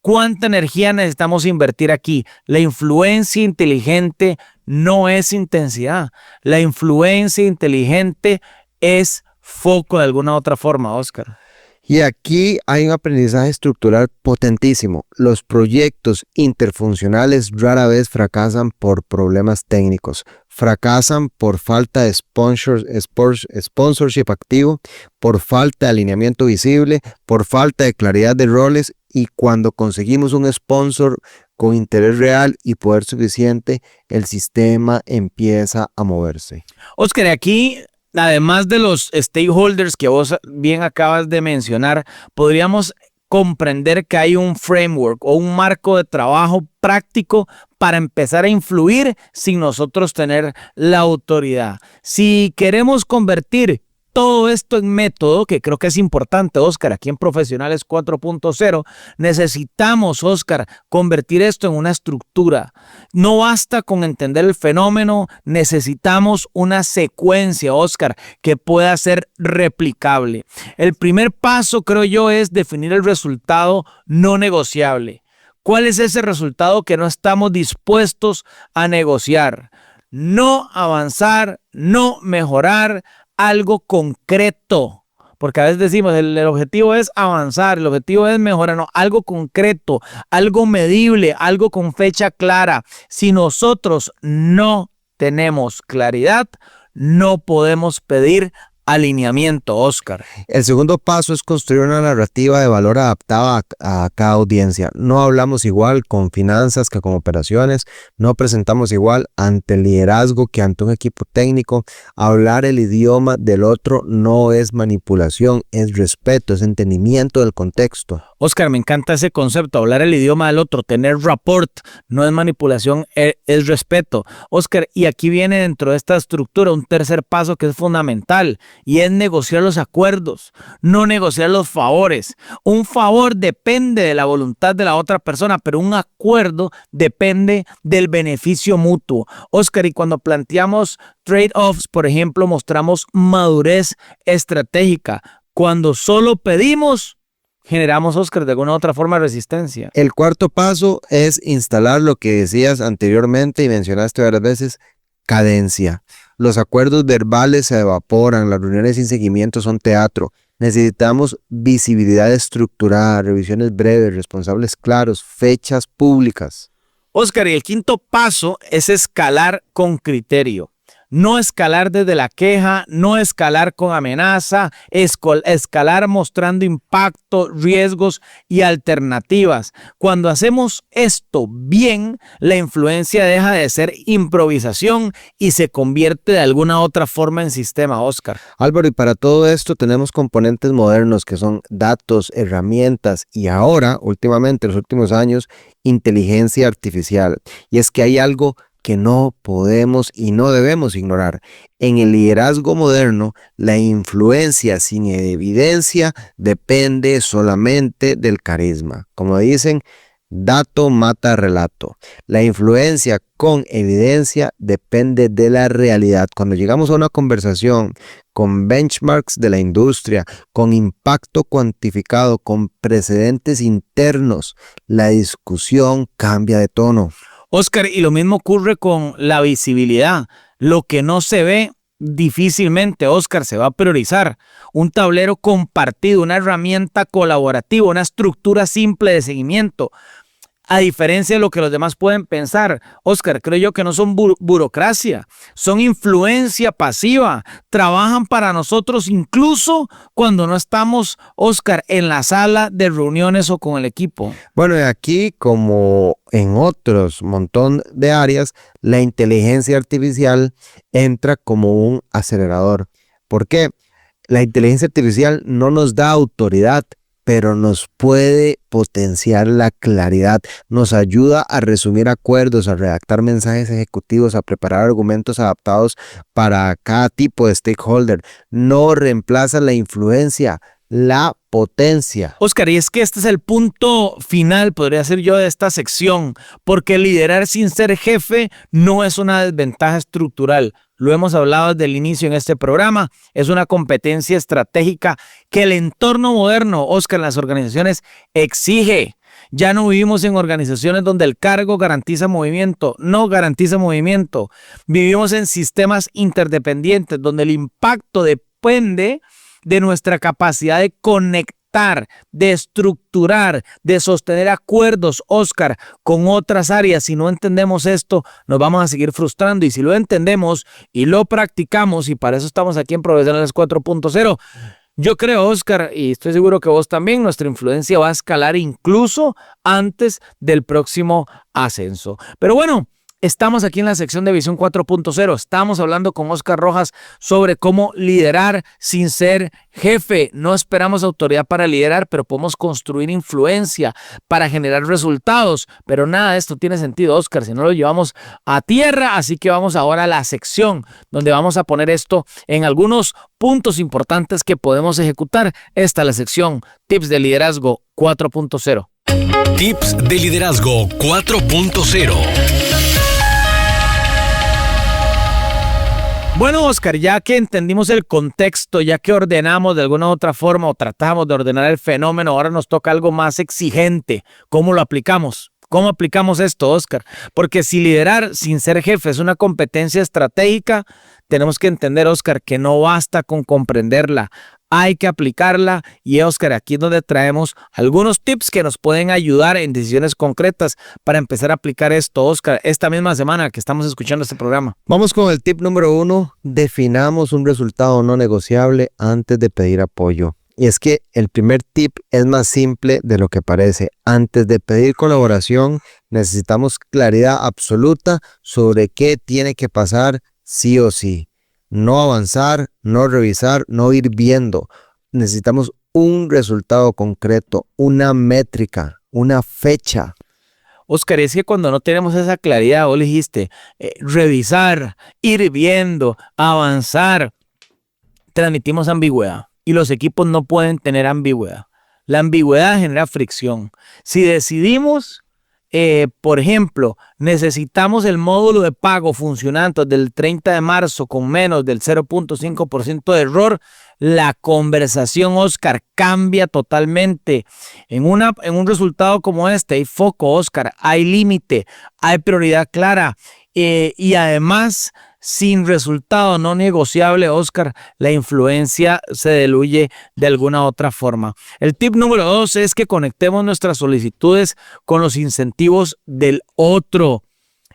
¿Cuánta energía necesitamos invertir aquí? La influencia inteligente no es intensidad. La influencia inteligente es foco de alguna otra forma, Oscar. Y aquí hay un aprendizaje estructural potentísimo. Los proyectos interfuncionales rara vez fracasan por problemas técnicos. Fracasan por falta de sponsorship activo, por falta de alineamiento visible, por falta de claridad de roles. Y cuando conseguimos un sponsor con interés real y poder suficiente, el sistema empieza a moverse. Oscar, aquí, además de los stakeholders que vos bien acabas de mencionar, podríamos comprender que hay un framework o un marco de trabajo práctico para empezar a influir sin nosotros tener la autoridad. Si queremos convertir todo esto en método, que creo que es importante, Oscar, aquí en Profesionales 4.0, necesitamos, Oscar, convertir esto en una estructura. No basta con entender el fenómeno, necesitamos una secuencia, Oscar, que pueda ser replicable. El primer paso, creo yo, es definir el resultado no negociable. ¿Cuál es ese resultado que no estamos dispuestos a negociar? No avanzar, no mejorar algo concreto. Porque a veces decimos, el objetivo es avanzar, el objetivo es mejorar, no, algo concreto, algo medible, algo con fecha clara. Si nosotros no tenemos claridad, no podemos pedir alineamiento, Oscar. El segundo paso es construir una narrativa de valor adaptada a cada audiencia. No hablamos igual con finanzas que con operaciones, no presentamos igual ante el liderazgo que ante un equipo técnico. Hablar el idioma del otro no es manipulación, es respeto, es entendimiento del contexto. Oscar, me encanta ese concepto, hablar el idioma del otro, tener rapport, no es manipulación, es respeto. Oscar, y aquí viene dentro de esta estructura un tercer paso que es fundamental, y es negociar los acuerdos, no negociar los favores. Un favor depende de la voluntad de la otra persona, pero un acuerdo depende del beneficio mutuo. Oscar, y cuando planteamos trade-offs, por ejemplo, mostramos madurez estratégica. Cuando solo pedimos, generamos, Oscar, de alguna u otra forma resistencia. El cuarto paso es instalar lo que decías anteriormente y mencionaste varias veces, cadencia. Los acuerdos verbales se evaporan, las reuniones sin seguimiento son teatro. Necesitamos visibilidad estructurada, revisiones breves, responsables claros, fechas públicas. Oscar, y el quinto paso es escalar con criterio. No escalar desde la queja, no escalar con amenaza, escalar mostrando impacto, riesgos y alternativas. Cuando hacemos esto bien, la influencia deja de ser improvisación y se convierte de alguna otra forma en sistema, Oscar. Álvaro, y para todo esto tenemos componentes modernos que son datos, herramientas y ahora, últimamente, en los últimos años, inteligencia artificial. Y es que hay algo que no podemos y no debemos ignorar. En el liderazgo moderno, la influencia sin evidencia depende solamente del carisma. Como dicen, dato mata relato. La influencia con evidencia depende de la realidad. Cuando llegamos a una conversación con benchmarks de la industria, con impacto cuantificado, con precedentes internos, la discusión cambia de tono. Oscar, y lo mismo ocurre con la visibilidad. Lo que no se ve, difícilmente, Oscar, se va a priorizar. Un tablero compartido, una herramienta colaborativa, una estructura simple de seguimiento. A diferencia de lo que los demás pueden pensar, Oscar, creo yo que no son burocracia, son influencia pasiva, trabajan para nosotros incluso cuando no estamos, Oscar, en la sala de reuniones o con el equipo. Bueno, y aquí, como en otros montón de áreas, la inteligencia artificial entra como un acelerador. ¿Por qué? La inteligencia artificial no nos da autoridad, pero nos puede potenciar la claridad, nos ayuda a resumir acuerdos, a redactar mensajes ejecutivos, a preparar argumentos adaptados para cada tipo de stakeholder. No reemplaza la influencia, la potencia. Oscar, y es que este es el punto final, podría decir yo, de esta sección, porque liderar sin ser jefe no es una desventaja estructural. Lo hemos hablado desde el inicio en este programa, es una competencia estratégica que el entorno moderno, Oscar, en las organizaciones exige. Ya no vivimos en organizaciones donde el cargo garantiza movimiento, no garantiza movimiento. Vivimos en sistemas interdependientes donde el impacto depende de nuestra capacidad de conectar, de estructurar, de sostener acuerdos, Oscar, con otras áreas. Si no entendemos esto, nos vamos a seguir frustrando, y si lo entendemos y lo practicamos, y para eso estamos aquí en Profesionales 4.0, yo creo, Oscar, y estoy seguro que vos también, nuestra influencia va a escalar incluso antes del próximo ascenso. Pero bueno, Estamos aquí en la sección de Visión 4.0. Estamos hablando con Oscar Rojas sobre cómo liderar sin ser jefe. No esperamos autoridad para liderar, pero podemos construir influencia para generar resultados. Pero nada de esto tiene sentido, Oscar, si no lo llevamos a tierra. Así que vamos ahora a la sección donde vamos a poner esto en algunos puntos importantes que podemos ejecutar. Esta es la sección Tips de Liderazgo 4.0. Tips de Liderazgo 4.0. Bueno, Oscar, ya que entendimos el contexto, ya que ordenamos de alguna u otra forma o tratamos de ordenar el fenómeno, ahora nos toca algo más exigente. ¿Cómo lo aplicamos? ¿Cómo aplicamos esto, Oscar? Porque si liderar sin ser jefe es una competencia estratégica, tenemos que entender, Oscar, que no basta con comprenderla. Hay que aplicarla y, Oscar, aquí es donde traemos algunos tips que nos pueden ayudar en decisiones concretas para empezar a aplicar esto, Oscar, esta misma semana que estamos escuchando este programa. Vamos con el tip número 1. Definamos un resultado no negociable antes de pedir apoyo. Y es que el primer tip es más simple de lo que parece. Antes de pedir colaboración, necesitamos claridad absoluta sobre qué tiene que pasar sí o sí. No avanzar, no revisar, no ir viendo. Necesitamos un resultado concreto, una métrica, una fecha. Oscar, es que cuando no tenemos esa claridad, vos dijiste, revisar, ir viendo, avanzar, transmitimos ambigüedad y los equipos no pueden tener ambigüedad. La ambigüedad genera fricción. Si decidimos, por ejemplo, necesitamos el módulo de pago funcionando del 30 de marzo con menos del 0.5% de error, la conversación, Oscar, cambia totalmente. En un resultado como este hay foco, Oscar, hay límite, hay prioridad clara y además, sin resultado no negociable, Oscar, la influencia se diluye de alguna otra forma. El tip número 2 es que conectemos nuestras solicitudes con los incentivos del otro.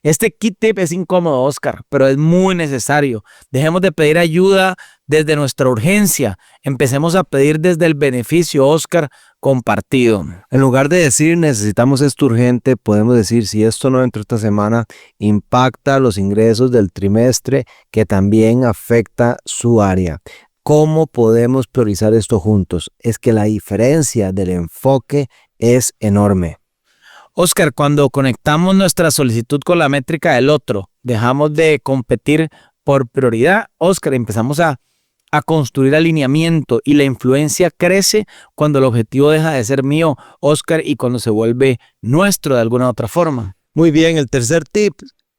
Este key tip es incómodo, Oscar, pero es muy necesario. Dejemos de pedir ayuda desde nuestra urgencia. Empecemos a pedir desde el beneficio, Oscar, compartido. En lugar de decir necesitamos esto urgente, podemos decir si esto no entra esta semana, impacta los ingresos del trimestre que también afecta su área. ¿Cómo podemos priorizar esto juntos? Es que la diferencia del enfoque es enorme. Oscar, cuando conectamos nuestra solicitud con la métrica del otro, dejamos de competir por prioridad, Oscar, empezamos a construir alineamiento y la influencia crece cuando el objetivo deja de ser mío, Oscar, y cuando se vuelve nuestro de alguna otra forma. Muy bien, el tercer tip,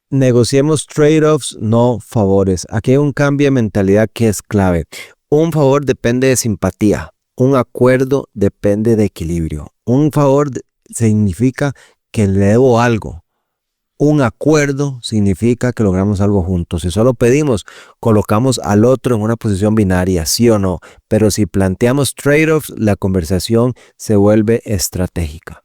negociemos trade-offs, no favores. Aquí hay un cambio de mentalidad que es clave. Un favor depende de simpatía, un acuerdo depende de equilibrio. Un favor significa que le debo algo. Un acuerdo significa que logramos algo juntos. Si solo pedimos, colocamos al otro en una posición binaria, sí o no. Pero si planteamos trade-offs, la conversación se vuelve estratégica.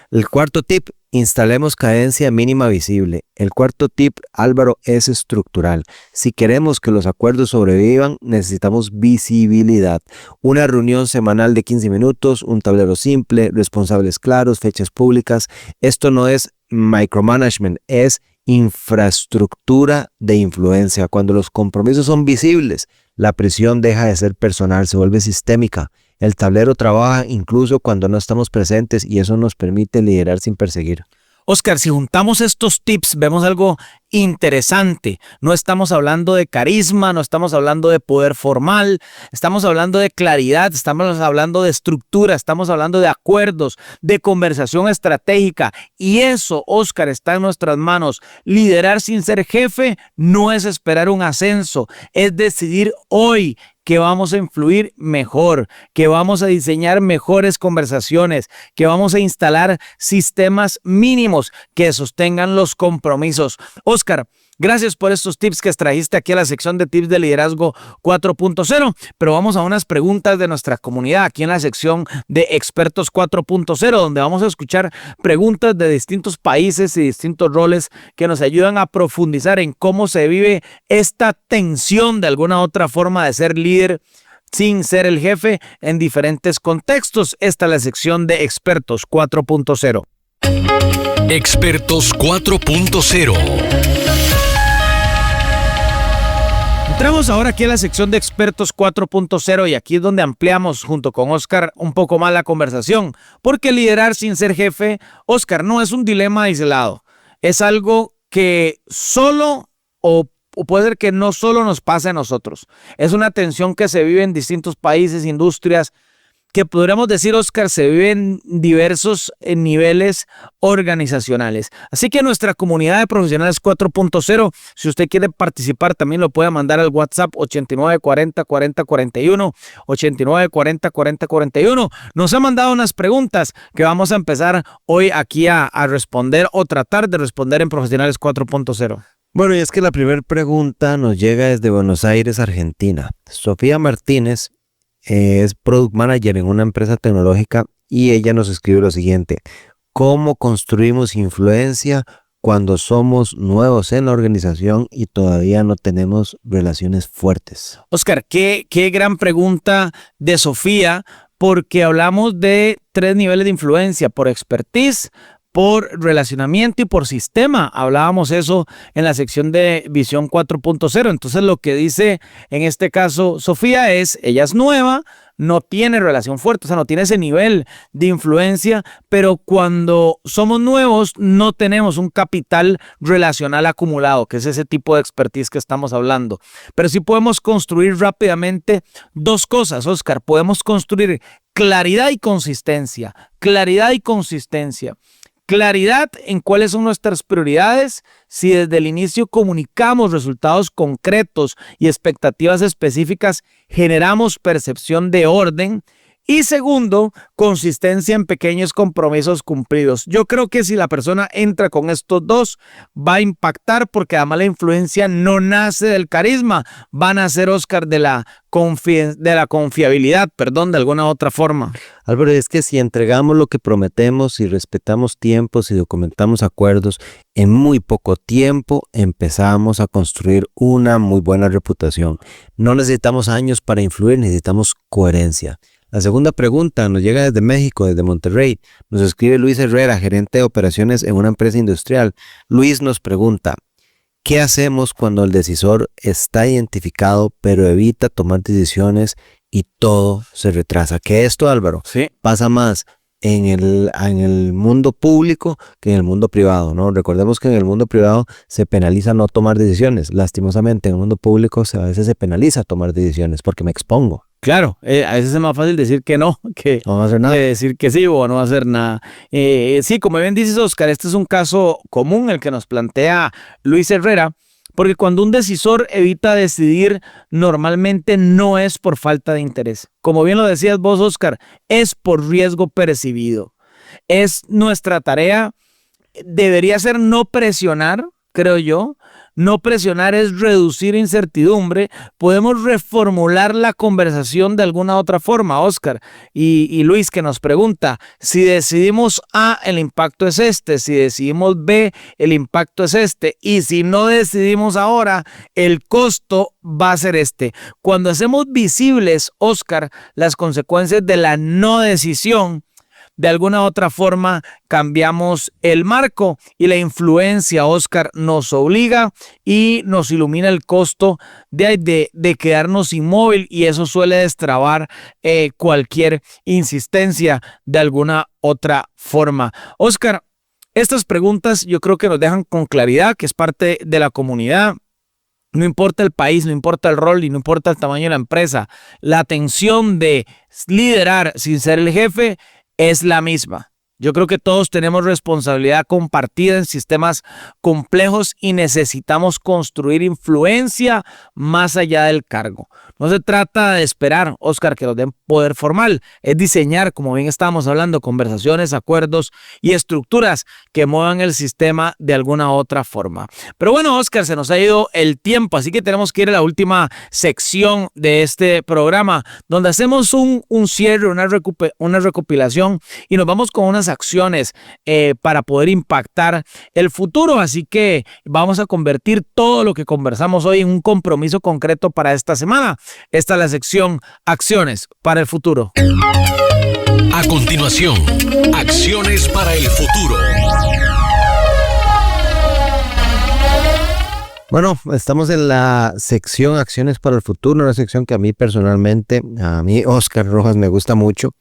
El cuarto tip, instalemos cadencia mínima visible. El cuarto tip, Álvaro, es estructural. Si queremos que los acuerdos sobrevivan, necesitamos visibilidad. Una reunión semanal de 15 minutos, un tablero simple, responsables claros, fechas públicas. Esto no es micromanagement, es infraestructura de influencia. Cuando los compromisos son visibles, la presión deja de ser personal, se vuelve sistémica. El tablero trabaja incluso cuando no estamos presentes y eso nos permite liderar sin perseguir. Oscar, si juntamos estos tips, vemos algo interesante. No estamos hablando de carisma, no estamos hablando de poder formal, estamos hablando de claridad, estamos hablando de estructura, estamos hablando de acuerdos, de conversación estratégica. Y eso, Oscar, está en nuestras manos. Liderar sin ser jefe no es esperar un ascenso, es decidir hoy que vamos a influir mejor, que vamos a diseñar mejores conversaciones, que vamos a instalar sistemas mínimos que sostengan los compromisos. Oscar, gracias por estos tips que trajiste aquí a la sección de tips de liderazgo 4.0, pero vamos a unas preguntas de nuestra comunidad aquí en la sección de expertos 4.0, donde vamos a escuchar preguntas de distintos países y distintos roles que nos ayudan a profundizar en cómo se vive esta tensión de alguna otra forma de ser líder sin ser el jefe en diferentes contextos. Esta es la sección de expertos 4.0. Expertos 4.0. Entramos ahora aquí a la sección de Expertos 4.0 y aquí es donde ampliamos junto con Oscar un poco más la conversación, porque liderar sin ser jefe, Oscar, no es un dilema aislado, es algo que solo o puede ser que no solo nos pase a nosotros, es una tensión que se vive en distintos países, industrias, que podríamos decir, Oscar, se vive en diversos niveles organizacionales. Así que nuestra comunidad de profesionales 4.0, si usted quiere participar, también lo puede mandar al WhatsApp 89404041, 89404041. Nos ha mandado unas preguntas que vamos a empezar hoy aquí a responder o tratar de responder en Profesionales 4.0. Bueno, y es que la primera pregunta nos llega desde Buenos Aires, Argentina. Sofía Martínez es Product Manager en una empresa tecnológica y ella nos escribe lo siguiente: ¿cómo construimos influencia cuando somos nuevos en la organización y todavía no tenemos relaciones fuertes? Oscar, qué gran pregunta de Sofía, porque hablamos de 3 niveles de influencia: por expertise, por relacionamiento y por sistema. Hablábamos eso en la sección de Visión 4.0. Entonces lo que dice en este caso Sofía es, ella es nueva, no tiene relación fuerte, o sea, no tiene ese nivel de influencia, pero cuando somos nuevos no tenemos un capital relacional acumulado, que es ese tipo de expertise que estamos hablando. Pero sí podemos construir rápidamente 2 cosas, Oscar. Podemos construir claridad y consistencia. Claridad y consistencia. Claridad en cuáles son nuestras prioridades, si desde el inicio comunicamos resultados concretos y expectativas específicas, generamos percepción de orden. Y segundo, consistencia en pequeños compromisos cumplidos. Yo creo que si la persona entra con estos 2, va a impactar, porque además la influencia no nace del carisma, va a nacer, Oscar, de la confiabilidad, de alguna otra forma. Álvaro, es que si entregamos lo que prometemos, si respetamos tiempos y documentamos acuerdos, en muy poco tiempo empezamos a construir una muy buena reputación. No necesitamos años para influir, necesitamos coherencia. La segunda pregunta nos llega desde México, desde Monterrey. Nos escribe Luis Herrera, gerente de operaciones en una empresa industrial. Luis nos pregunta: ¿qué hacemos cuando el decisor está identificado pero evita tomar decisiones y todo se retrasa? ¿Qué es esto, Álvaro? Sí. Pasa más en el mundo público que en el mundo privado, ¿no? Recordemos que en el mundo privado se penaliza no tomar decisiones. Lastimosamente, en el mundo público a veces se penaliza tomar decisiones porque me expongo. Claro, a veces es más fácil decir que no, que no va a hacer nada. Decir que sí o no va a hacer nada. Sí, como bien dices, Oscar, este es un caso común el que nos plantea Luis Herrera, porque cuando un decisor evita decidir, normalmente no es por falta de interés. Como bien lo decías vos, Oscar, es por riesgo percibido. Es nuestra tarea, debería ser no presionar, creo yo. No presionar es reducir incertidumbre. Podemos reformular la conversación de alguna otra forma, Oscar. Y Luis, que nos pregunta: si decidimos A, el impacto es este. Si decidimos B, el impacto es este. Y si no decidimos ahora, el costo va a ser este. Cuando hacemos visibles, Oscar, las consecuencias de la no decisión, de alguna otra forma cambiamos el marco, y la influencia, Oscar, nos obliga y nos ilumina el costo de quedarnos inmóvil, y eso suele destrabar cualquier insistencia de alguna otra forma. Oscar, estas preguntas yo creo que nos dejan con claridad que es parte de la comunidad. No importa el país, no importa el rol y no importa el tamaño de la empresa, la tensión de liderar sin ser el jefe es la misma. Yo creo que todos tenemos responsabilidad compartida en sistemas complejos y necesitamos construir influencia más allá del cargo. No se trata de esperar, Oscar, que nos den poder formal. Es diseñar, como bien estábamos hablando, conversaciones, acuerdos y estructuras que muevan el sistema de alguna otra forma. Pero bueno, Oscar, se nos ha ido el tiempo, así que tenemos que ir a la última sección de este programa, donde hacemos un cierre, una recopilación, y nos vamos con unas acciones para poder impactar el futuro. Así que vamos a convertir todo lo que conversamos hoy en un compromiso concreto para esta semana. Esta es la sección Acciones para el futuro. A continuación, Acciones para el futuro. Bueno, estamos en la sección Acciones para el Futuro, una sección que a mí personalmente, a mí Oscar Rojas me gusta mucho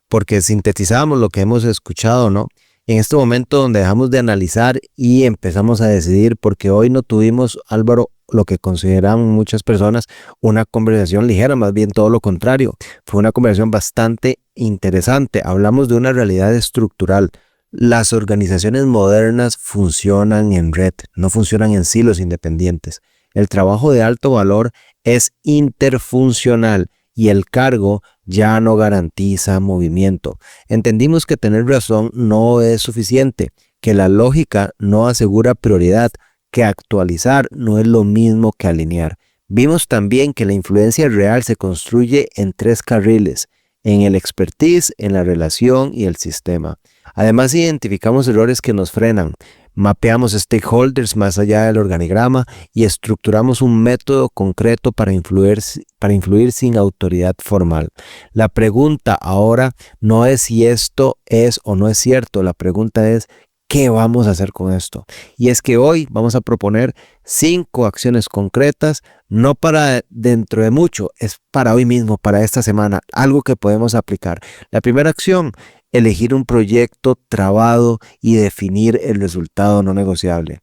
porque sintetizamos lo que hemos escuchado, ¿no? En este momento donde dejamos de analizar y empezamos a decidir, porque hoy no tuvimos, Álvaro, lo que consideran muchas personas una conversación ligera, más bien todo lo contrario. Fue una conversación bastante interesante. Hablamos de una realidad estructural. Las organizaciones modernas funcionan en red, no funcionan en silos independientes. El trabajo de alto valor es interfuncional y el cargo ya no garantiza movimiento. Entendimos que tener razón no es suficiente, que la lógica no asegura prioridad, que actualizar no es lo mismo que alinear. Vimos también que la influencia real se construye en 3 carriles, en el expertise, en la relación y el sistema. Además, identificamos errores que nos frenan, mapeamos stakeholders más allá del organigrama y estructuramos un método concreto para influir sin autoridad formal. La pregunta ahora no es si esto es o no es cierto, la pregunta es ¿qué vamos a hacer con esto? Y es que hoy vamos a proponer 5 acciones concretas, no para dentro de mucho, es para hoy mismo, para esta semana, algo que podemos aplicar. La primera acción, elegir un proyecto trabado y definir el resultado no negociable.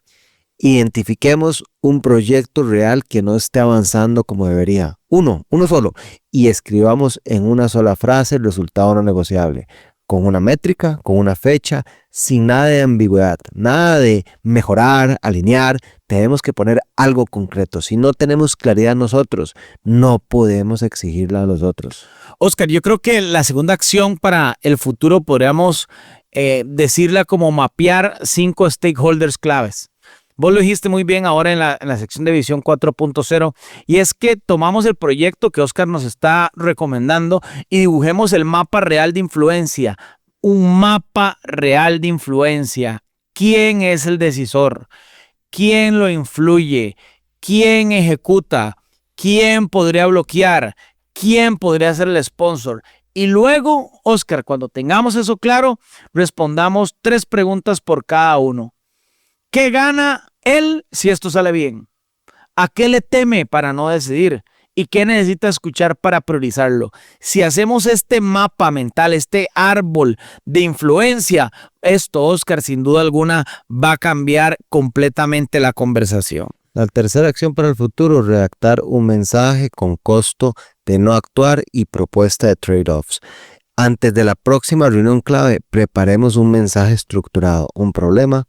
Identifiquemos un proyecto real que no esté avanzando como debería. Uno solo. Y escribamos en una sola frase el resultado no negociable. Con una métrica, con una fecha, sin nada de ambigüedad, nada de mejorar, alinear. Tenemos que poner algo concreto. Si no tenemos claridad nosotros, no podemos exigirla a los otros. Oscar, yo creo que la segunda acción para el futuro podríamos decirla como mapear 5 stakeholders claves. Vos lo dijiste muy bien ahora en la sección de Visión 4.0 y es que tomamos el proyecto que Oscar nos está recomendando y dibujemos el mapa real de influencia. Un mapa real de influencia. ¿Quién es el decisor? ¿Quién lo influye? ¿Quién ejecuta? ¿Quién podría bloquear? ¿Quién podría ser el sponsor? Y luego, Oscar, cuando tengamos eso claro, respondamos 3 preguntas por cada uno. ¿Qué gana él si esto sale bien? ¿A qué le teme para no decidir? ¿Y qué necesita escuchar para priorizarlo? Si hacemos este mapa mental, este árbol de influencia, esto, Oscar, sin duda alguna, va a cambiar completamente la conversación. La tercera acción para el futuro, redactar un mensaje con costo de no actuar y propuesta de trade-offs. Antes de la próxima reunión clave, preparemos un mensaje estructurado, un problema,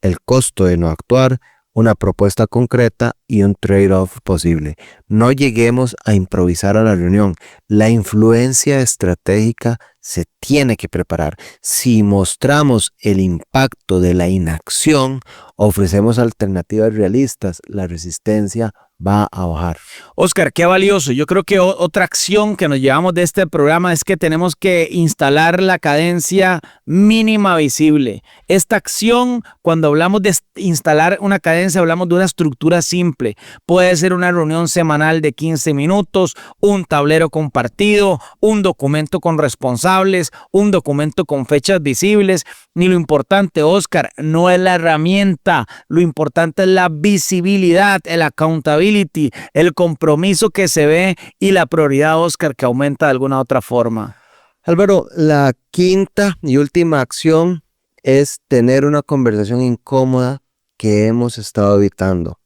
el costo de no actuar, una propuesta concreta y un trade-off posible. No lleguemos a improvisar a la reunión. La influencia estratégica se tiene que preparar. Si mostramos el impacto de la inacción, ofrecemos alternativas realistas, la resistencia va a bajar. Oscar, qué valioso. Yo creo que otra acción que nos llevamos de este programa es que tenemos que instalar la cadencia mínima visible. Esta acción, cuando hablamos de instalar una cadencia, hablamos de una estructura simple. Puede ser una reunión semanal de 15 minutos, un tablero compartido, un documento con responsables, un documento con fechas visibles. Ni lo importante, Oscar, no es la herramienta. Lo importante es la visibilidad, el accountability, el compromiso que se ve y la prioridad, Oscar, que aumenta de alguna otra forma. Álvaro, la quinta y última acción es tener una conversación incómoda que hemos estado evitando.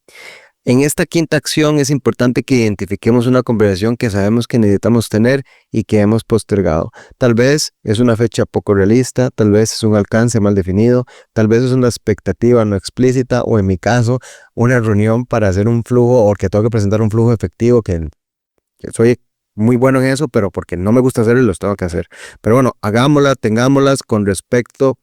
En esta quinta acción es importante que identifiquemos una conversación que sabemos que necesitamos tener y que hemos postergado. Tal vez es una fecha poco realista, tal vez es un alcance mal definido, tal vez es una expectativa no explícita o en mi caso una reunión para hacer un flujo o que tengo que presentar un flujo efectivo que soy muy bueno en eso, pero porque no me gusta hacerlo y los tengo que hacer. Pero bueno, hagámoslas, tengámoslas con respeto,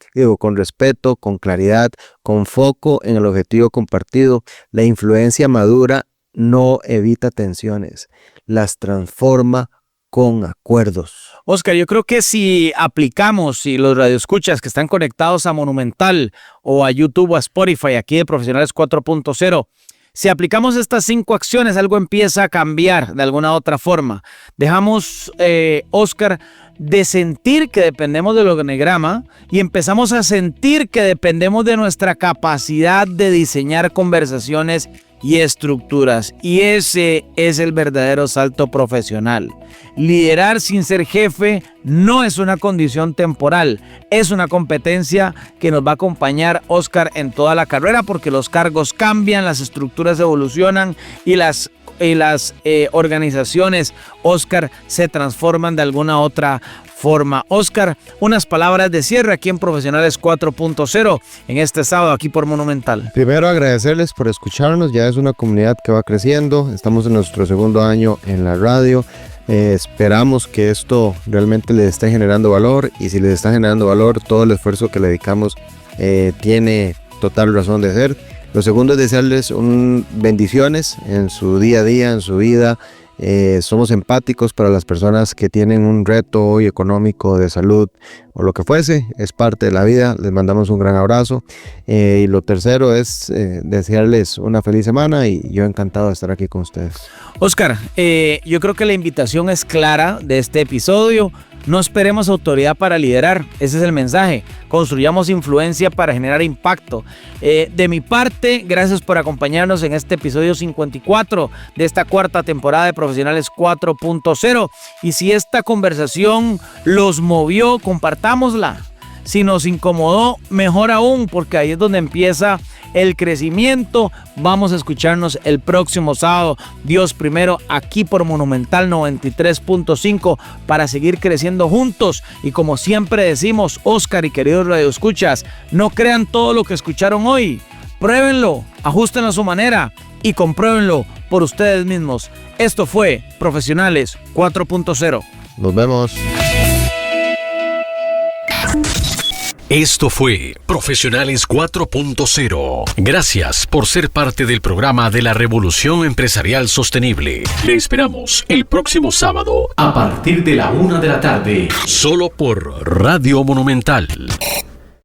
con claridad, con foco en el objetivo compartido. La influencia madura no evita tensiones, las transforma con acuerdos. Oscar, yo creo que si aplicamos, si los radioescuchas que están conectados a Monumental o a YouTube o a Spotify, aquí de Profesionales 4.0, si aplicamos estas 5 acciones, algo empieza a cambiar de alguna otra forma. Dejamos, Oscar, de sentir que dependemos del organigrama y empezamos a sentir que dependemos de nuestra capacidad de diseñar conversaciones y estructuras. Y ese es el verdadero salto profesional. Liderar sin ser jefe no es una condición temporal, es una competencia que nos va a acompañar, Oscar, en toda la carrera, porque los cargos cambian, las estructuras evolucionan y las organizaciones, Oscar, se transforman de alguna otra forma. Oscar, unas palabras de cierre aquí en Profesionales 4.0 en este sábado aquí por Monumental. Primero agradecerles por escucharnos, ya es una comunidad que va creciendo, estamos en nuestro segundo año en la radio. Esperamos que esto realmente les esté generando valor, y si les está generando valor, todo el esfuerzo que le dedicamos tiene total razón de ser. Lo segundo es desearles bendiciones en su día a día, en su vida. Somos empáticos para las personas que tienen un reto hoy económico, de salud o lo que fuese, es parte de la vida. Les mandamos un gran abrazo, y lo tercero es desearles una feliz semana, y yo encantado de estar aquí con ustedes. Oscar, yo creo que la invitación es clara de este episodio. No esperemos autoridad para liderar, ese es el mensaje. Construyamos influencia para generar impacto. De mi parte, gracias por acompañarnos en este episodio 54 de esta cuarta temporada de Profesionales 4.0. Y si esta conversación los movió, compartámosla. Si nos incomodó, mejor aún, porque ahí es donde empieza el crecimiento. Vamos a escucharnos el próximo sábado, Dios primero, aquí por Monumental 93.5 para seguir creciendo juntos. Y como siempre decimos, Oscar y queridos radioescuchas, no crean todo lo que escucharon hoy. Pruébenlo, ajustenlo a su manera y compruébenlo por ustedes mismos. Esto fue Profesionales 4.0. Nos vemos. Esto fue Profesionales 4.0. Gracias por ser parte del programa de la Revolución Empresarial Sostenible. Le esperamos el próximo sábado a partir de la 1 de la tarde, solo por Radio Monumental.